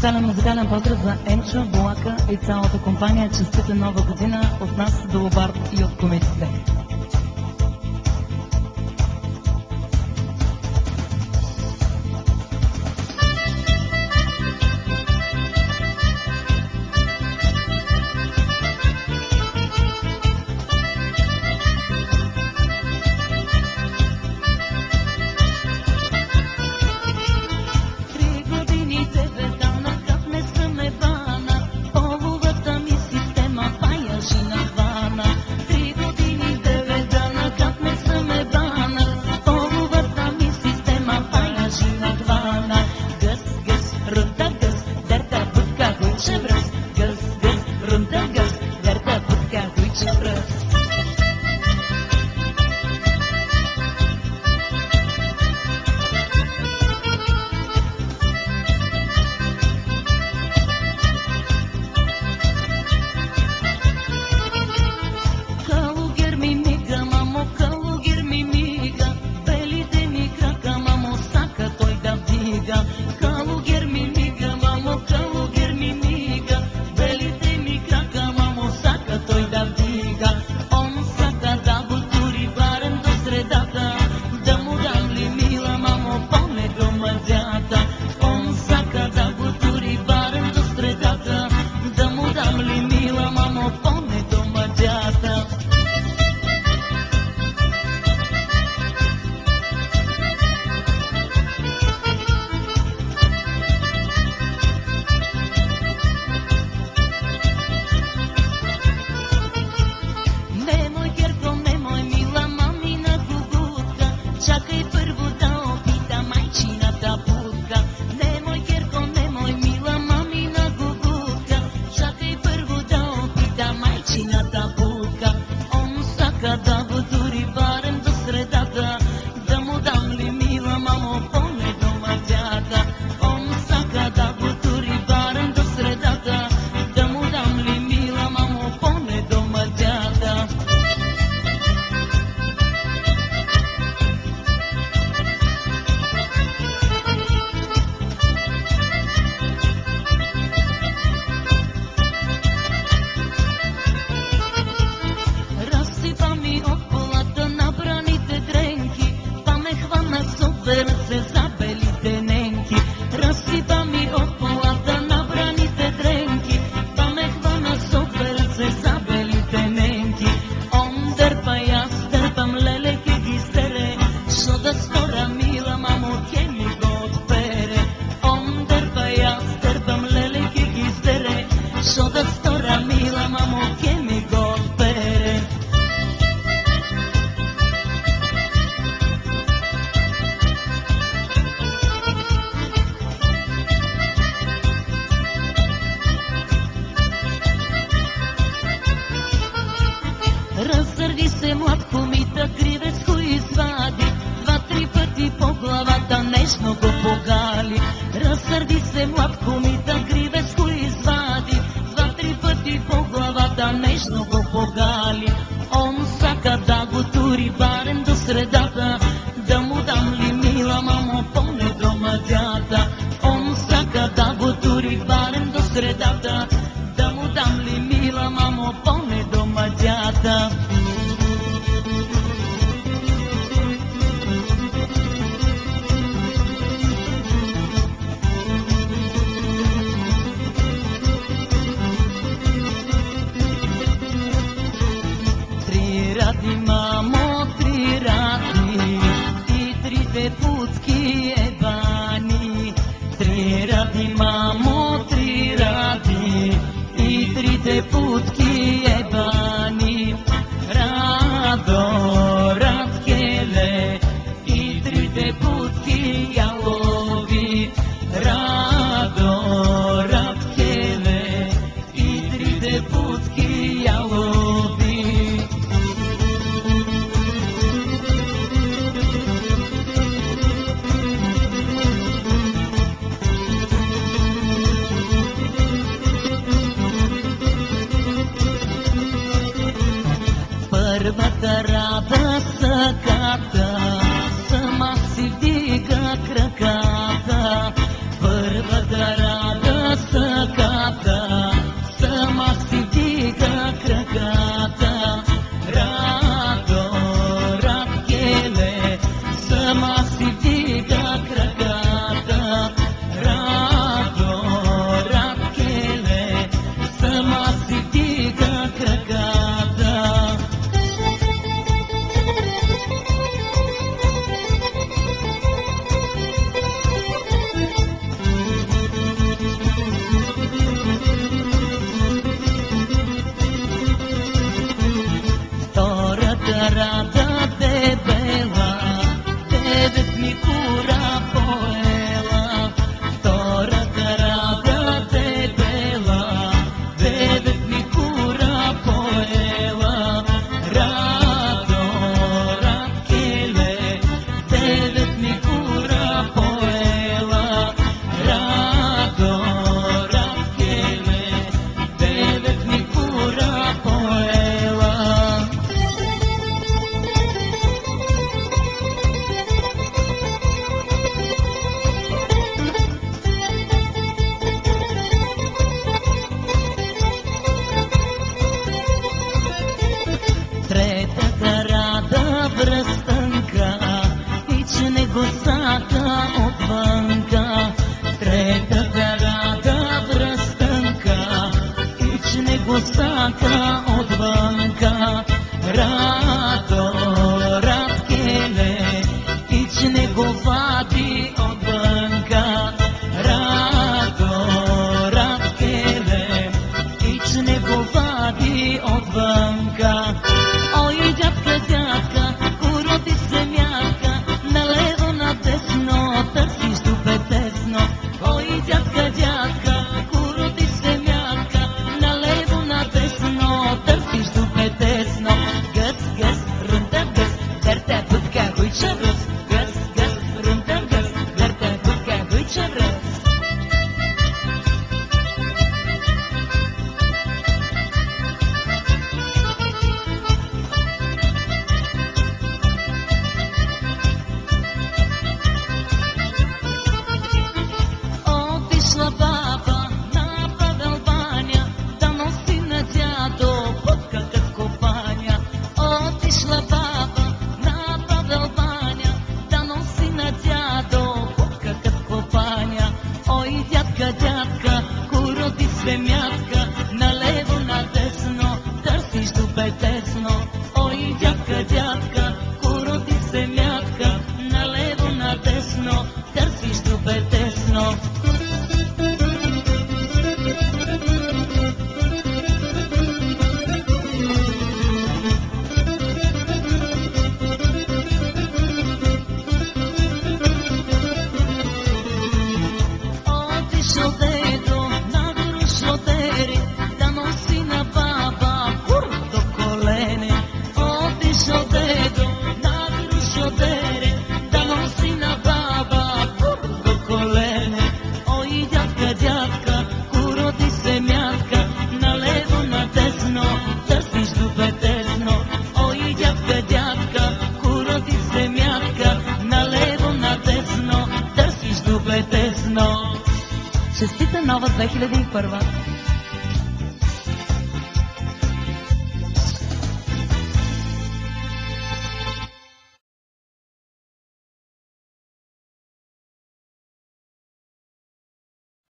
Специален музикален поздрав за Енчо, Булака и цялата компания. Честита нова година от нас до Лобард и от комиците. Разсърди се млад комита, кривеско извади, два-три пъти по главата нежно го погали. Разсърди се млад комита, кривеско извади, два-три пъти по главата нежно го погали. Он сака да го тури барем до средата, да му дам ли мила мамо поне до мъдята. Он сака да го тури барем до средата, да му дам ли мила мамо поне до мъдята. Ради, мамо, три ради и трите путки ебани. Три ради, мамо, три ради и трите путки ебани. Радо, радкеле и трите путки ялови. Радо, радкеле и трите путки ялови. Първата рада саката, сама си вдига краката. Шеврец. Отишла баба на Павел баня да носи на дядо водка кът копаня. Отишла баба на Павел баня да носи на дядо водка кът копаня. Ой, дядка, дядка, куроти свемятка, налево надесно търсиш добедесно. Ой, дядка, дядка, куроти свемятка, налево надесно търсиш добедесно. Отишъл дедо на Грушодери да носи на баба кур до колене. Отишъл дедо на Грушодери да носи на баба кур до колене. Ой, дядка, дядка, куроти се мятка, налево надесно търсиш добедесно. Ой, дядка, дядка, куроти се мятка, налево надесно търсиш добедесно. Честита нова 2001!